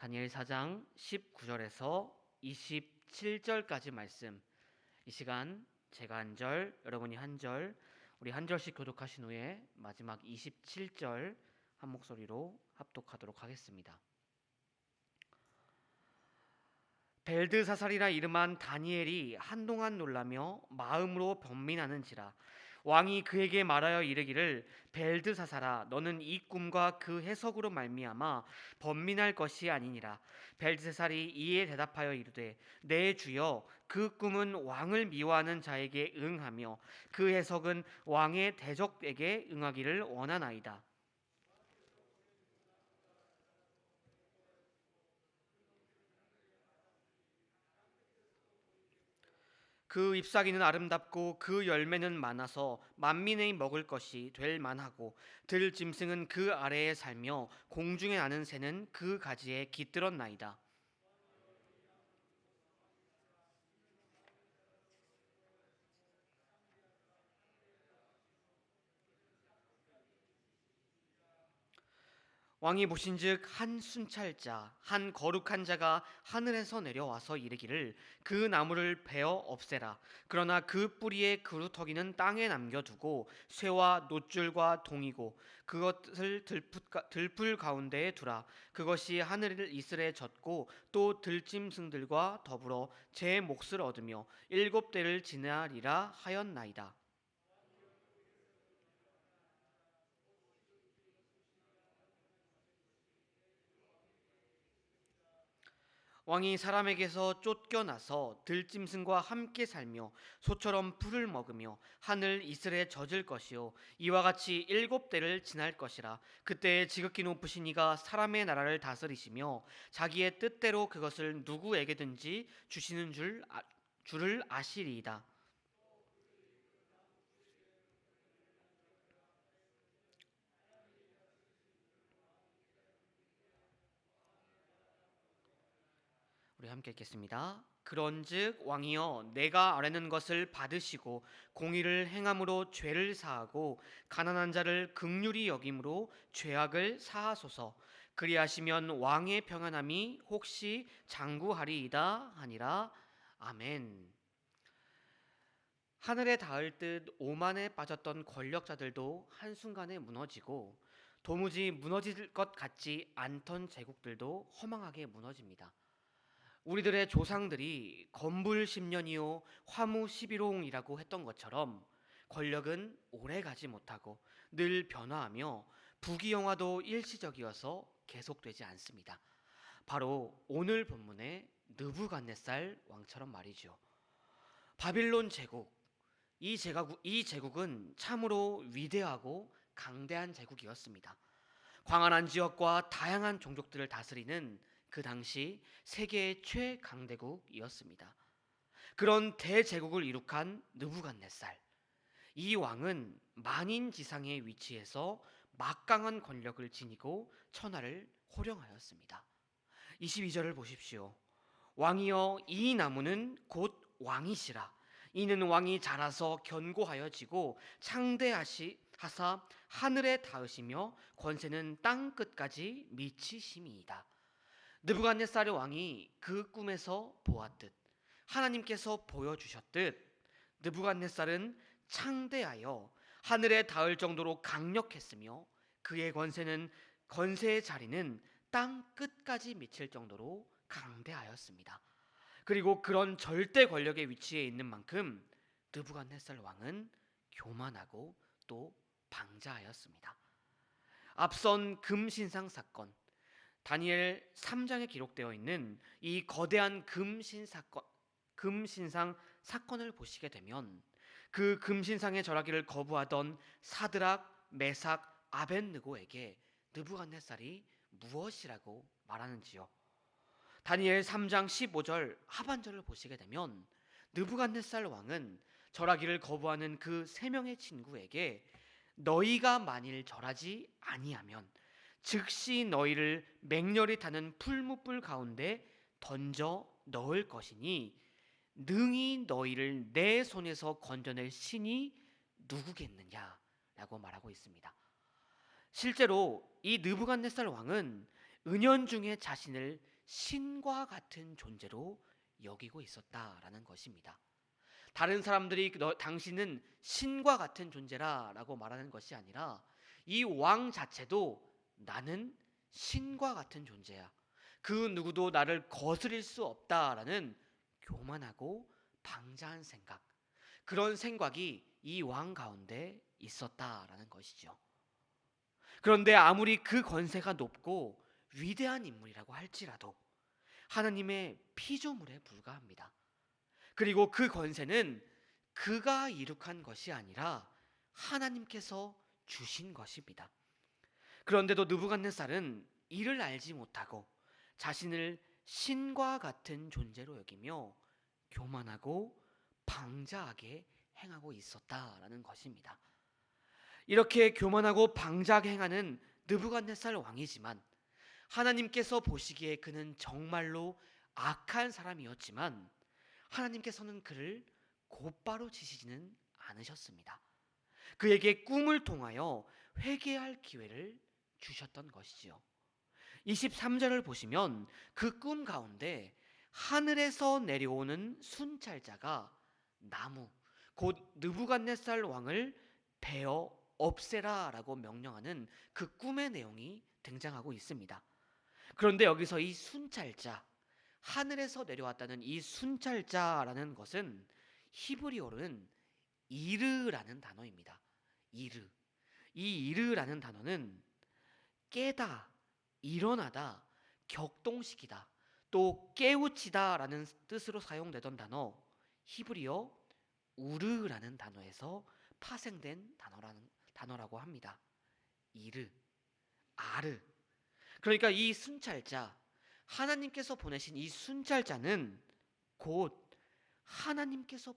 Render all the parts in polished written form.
다니엘 4장 19절에서 27절까지 말씀. 이 시간 제가 한 절, 여러분이 한 절, 우리 한 절씩 교독하신 후에 마지막 27절 한 목소리로 합독하도록 하겠습니다. 벨드사살이라 이름한 다니엘이 한동안 놀라며 마음으로 번민하는지라. 왕이 그에게 말하여 이르기를, 벨드사살아, 너는 이 꿈과 그 해석으로 말미암아 번민할 것이 아니니라. 벨드사살이 이에 대답하여 이르되, 내 주여, 그 꿈은 왕을 미워하는 자에게 응하며 그 해석은 왕의 대적에게 응하기를 원하나이다. 그 잎사귀는 아름답고 그 열매는 많아서 만민의 먹을 것이 될 만하고, 들짐승은 그 아래에 살며 공중에 나는 새는 그 가지에 깃들었나이다. 왕이 보신즉 한 순찰자, 한 거룩한 자가 하늘에서 내려와서 이르기를, 그 나무를 베어 없애라. 그러나 그 뿌리의 그루터기는 땅에 남겨두고 쇠와 노줄과 동이고 그것을 들풀 가운데에 두라. 그것이 하늘 이슬에 젖고 또 들짐승들과 더불어 제 몫을 얻으며 7대를 지나리라 하였나이다. 왕이 사람에게서 쫓겨나서 들짐승과 함께 살며 소처럼 풀을 먹으며 하늘 이슬에 젖을 것이요, 이와 같이 7대를 지날 것이라. 그때 지극히 높으신 이가 사람의 나라를 다스리시며 자기의 뜻대로 그것을 누구에게든지 주시는 줄을 아시리이다. 우리 함께 읽겠습니다. 그런즉 왕이여, 내가 아뢰는 것을 받으시고 공의를 행함으로 죄를 사하고 가난한 자를 긍휼히 여김으로 죄악을 사하소서. 그리하시면 왕의 평안함이 혹시 장구하리이다 하니라. 아멘. 하늘에 닿을 듯 오만에 빠졌던 권력자들도 한순간에 무너지고, 도무지 무너질 것 같지 않던 제국들도 허망하게 무너집니다. 우리들의 조상들이 건불 10년이요 화무 11홍이라고 했던 것처럼, 권력은 오래 가지 못하고 늘 변화하며 부귀영화도 일시적이어서 계속되지 않습니다. 바로 오늘 본문의 느부갓네살 왕처럼 말이죠. 바빌론 제국, 이 제국은 참으로 위대하고 강대한 제국이었습니다. 광활한 지역과 다양한 종족들을 다스리는 그 당시 세계의 최강대국이었습니다. 그런 대제국을 이룩한 느부갓네살, 이 왕은 만인지상에 위치해서 막강한 권력을 지니고 천하를 호령하였습니다. 22절을 보십시오. 왕이여, 이 나무는 곧 왕이시라. 이는 왕이 자라서 견고하여지고 창대하사 하늘에 닿으시며 권세는 땅 끝까지 미치심이이다. 느부갓네살의 왕이 그 꿈에서 보았듯, 하나님께서 보여주셨듯, 느부갓네살은 창대하여 하늘에 닿을 정도로 강력했으며 그의 권세의 자리는 땅 끝까지 미칠 정도로 강대하였습니다. 그리고 그런 절대 권력의 위치에 있는 만큼 느부갓네살 왕은 교만하고 또 방자하였습니다. 앞선 금신상 사건, 다니엘 3장에 기록되어 있는 이 거대한 금신상 사건을 보시게 되면, 그 금신상에 절하기를 거부하던 사드락, 메삭, 아벳느고에게 느부갓네살이 무엇이라고 말하는지요. 다니엘 3장 15절 하반절을 보시게 되면, 느부갓네살 왕은 절하기를 거부하는 그 3명의 친구에게 너희가 만일 절하지 아니하면 즉시 너희를 맹렬히 타는 풀무불 가운데 던져 넣을 것이니 능히 너희를 내 손에서 건져낼 신이 누구겠느냐라고 말하고 있습니다. 실제로 이 느부갓네살 왕은 은연중에 자신을 신과 같은 존재로 여기고 있었다라는 것입니다. 다른 사람들이 당신은 신과 같은 존재라라고 말하는 것이 아니라 이 왕 자체도 나는 신과 같은 존재야. 그 누구도 나를 거스릴 수 없다라는 교만하고 방자한 생각. 그런 생각이 이 왕 가운데 있었다라는 것이죠. 그런데 아무리 그 권세가 높고 위대한 인물이라고 할지라도 하나님의 피조물에 불과합니다. 그리고 그 권세는 그가 이룩한 것이 아니라 하나님께서 주신 것입니다. 그런데도 느부갓네살은 이를 알지 못하고 자신을 신과 같은 존재로 여기며 교만하고 방자하게 행하고 있었다라는 것입니다. 이렇게 교만하고 방자하게 행하는 느부갓네살 왕이지만 하나님께서 보시기에 그는 정말로 악한 사람이었지만 하나님께서는 그를 곧바로 치시지는 않으셨습니다. 그에게 꿈을 통하여 회개할 기회를 주셨던 것이지요. 23절을 보시면 그 꿈 가운데 하늘에서 내려오는 순찰자가 나무, 곧 느부갓네살 왕을 베어 없애라라고 명령하는 그 꿈의 내용이 등장하고 있습니다. 그런데 여기서 이 순찰자, 하늘에서 내려왔다는 이 순찰자라는 것은 히브리어로는 이르라는 단어입니다. 이르. 이 이르라는 단어는 깨다, 일어나다, 격동시키다, 또 깨우치다라는 뜻으로 사용되던 단어 히브리어 우르라는 단어에서 파생된 단어라고 합니다. 이르, 아르. 그러니까 이 순찰자, 하나님께서 보내신 이 순찰자는 곧 하나님께서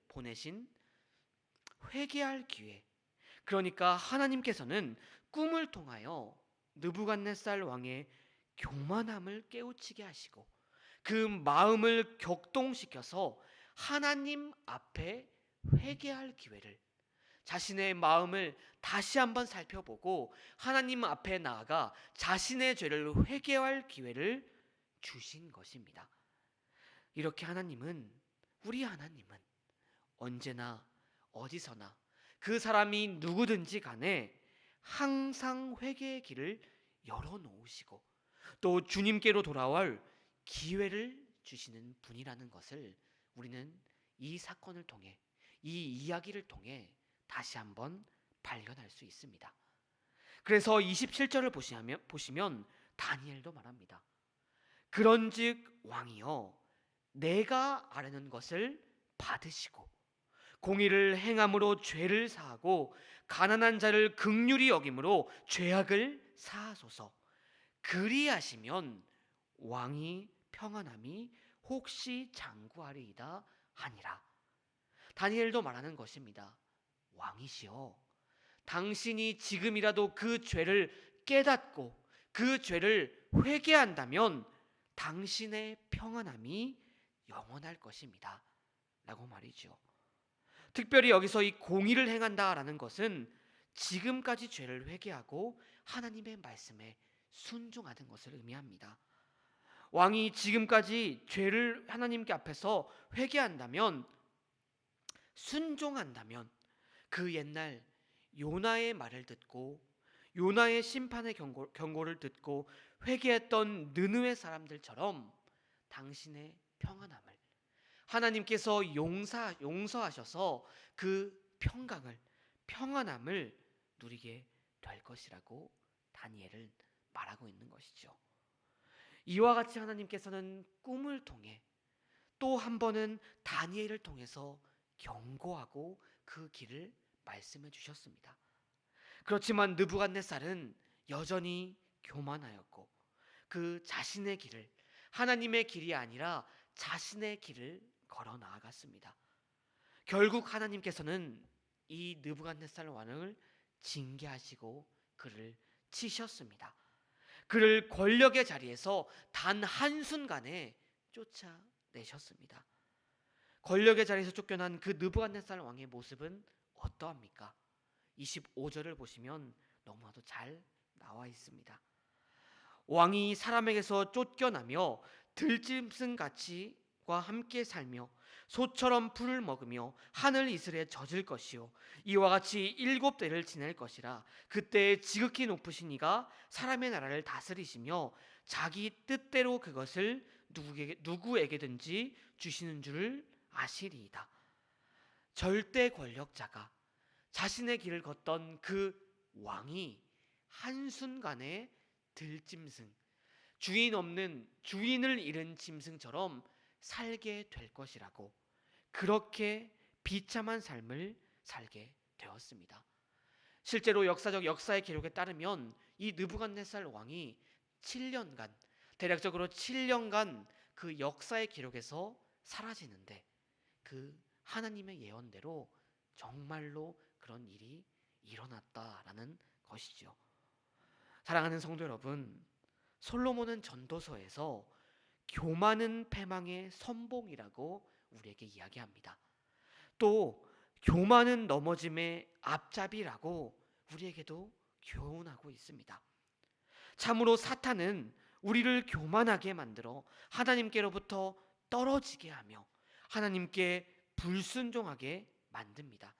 보내신 회개할 기회. 그러니까 하나님께서는 꿈을 통하여 느부갓네살 왕의 교만함을 깨우치게 하시고 그 마음을 격동시켜서 하나님 앞에 회개할 기회를, 자신의 마음을 다시 한번 살펴보고 하나님 앞에 나아가 자신의 죄를 회개할 기회를 주신 것입니다. 이렇게 우리 하나님은 언제나 어디서나 그 사람이 누구든지 간에 항상 회개의 길을 열어놓으시고 또 주님께로 돌아올 기회를 주시는 분이라는 것을 우리는 이 사건을 통해, 이 이야기를 통해 다시 한번 발견할 수 있습니다. 그래서 27절을 보시면 다니엘도 말합니다. 그런즉 왕이여 내가 아뢰는 것을 받으시고 공의를 행함으로 죄를 사하고 가난한 자를 긍휼히 여김으로 죄악을 사하소서. 그리하시면 왕이 평안함이 혹시 장구하리이다 하니라. 다니엘도 말하는 것입니다. 왕이시여, 당신이 지금이라도 그 죄를 깨닫고 그 죄를 회개한다면 당신의 평안함이 영원할 것입니다 라고 말이죠. 특별히 여기서 이 공의를 행한다라는 것은 지금까지 죄를 회개하고 하나님의 말씀에 순종하는 것을 의미합니다. 왕이 지금까지 죄를 하나님께 앞에서 회개한다면, 순종한다면 그 옛날 요나의 말을 듣고 요나의 심판의 경고를 듣고 회개했던 느느웨 사람들처럼 당신의 평안함을 하나님께서 용서하셔서 그 평안함을 누리게 될 것이라고 다니엘은 말하고 있는 것이죠. 이와 같이 하나님께서는 꿈을 통해 또 한 번은 다니엘을 통해서 경고하고 그 길을 말씀해 주셨습니다. 그렇지만 느부갓네살은 여전히 교만하였고 그 자신의 길을, 하나님의 길이 아니라 자신의 길을 걸어 나아갔습니다. 결국 하나님께서는 이 느부갓네살 왕을 징계하시고 그를 치셨습니다. 그를 권력의 자리에서 단 한순간에 쫓아내셨습니다. 권력의 자리에서 쫓겨난 그 느부갓네살 왕의 모습은 어떠합니까? 25절을 보시면 너무나도 잘 나와 있습니다. 왕이 사람에게서 쫓겨나며 들짐승같이와 함께 살며 소처럼 풀을 먹으며 하늘 이슬에 젖을 것이요 이와 같이 7대를 지낼 것이라. 그때 지극히 높으신 이가 사람의 나라를 다스리시며 자기 뜻대로 그것을 누구에게든지 주시는 줄을 아시리이다. 절대 권력자가 자신의 길을 걷던 그 왕이 한순간에 들짐승, 주인 없는 주인을 잃은 짐승처럼 살게 될 것이라고, 그렇게 비참한 삶을 살게 되었습니다. 실제로 역사의 기록에 따르면 이 느부갓네살 왕이 7년간, 대략적으로 7년간 그 역사의 기록에서 사라지는데, 그 하나님의 예언대로 정말로 그런 일이 일어났다라는 것이죠. 사랑하는 성도 여러분, 솔로몬은 전도서에서 교만은 패망의 선봉이라고 우리에게 이야기합니다. 또 교만은 넘어짐의 앞잡이라고 우리에게도 교훈하고 있습니다. 참으로 사탄은 우리를 교만하게 만들어 하나님께로부터 떨어지게 하며 하나님께 불순종하게 만듭니다.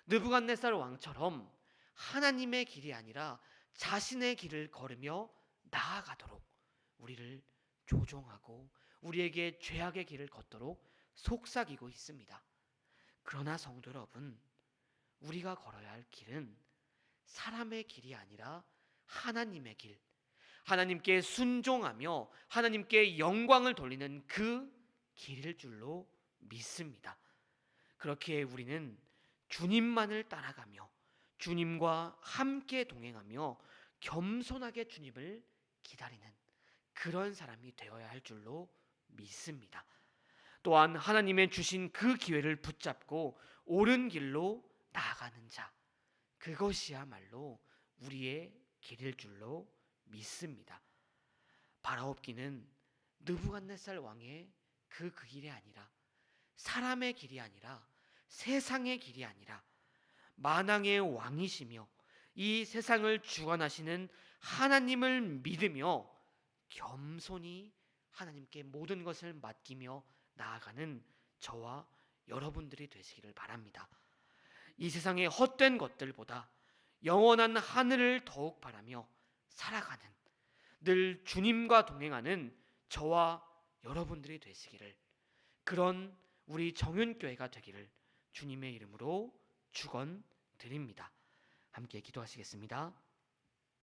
느부갓네살 왕처럼 하나님의 길이 아니라 자신의 길을 걸으며 나아가도록 우리를 조종하고 우리에게 죄악의 길을 걷도록 속삭이고 있습니다. 그러나 성도 여러분, 우리가 걸어야 할 길은 사람의 길이 아니라 하나님의 길, 하나님께 순종하며 하나님께 영광을 돌리는 그 길일 줄로 믿습니다. 그렇기에 우리는 주님만을 따라가며 주님과 함께 동행하며 겸손하게 주님을 기다리는 그런 사람이 되어야 할 줄로 믿습니다. 또한 하나님의 주신 그 기회를 붙잡고 옳은 길로 나아가는 자, 그것이야말로 우리의 길일 줄로 믿습니다. 바라옵기는 느부갓네살 왕의 그 길이 아니라, 사람의 길이 아니라, 세상의 길이 아니라 만왕의 왕이시며 이 세상을 주관하시는 하나님을 믿으며 겸손히 하나님께 모든 것을 맡기며 나아가는 저와 여러분들이 되시기를 바랍니다. 이 세상의 헛된 것들보다 영원한 하늘을 더욱 바라며 살아가는, 늘 주님과 동행하는 저와 여러분들이 되시기를, 그런 우리 정윤교회가 되기를 주님의 이름으로 축원드립니다. 함께 기도하시겠습니다.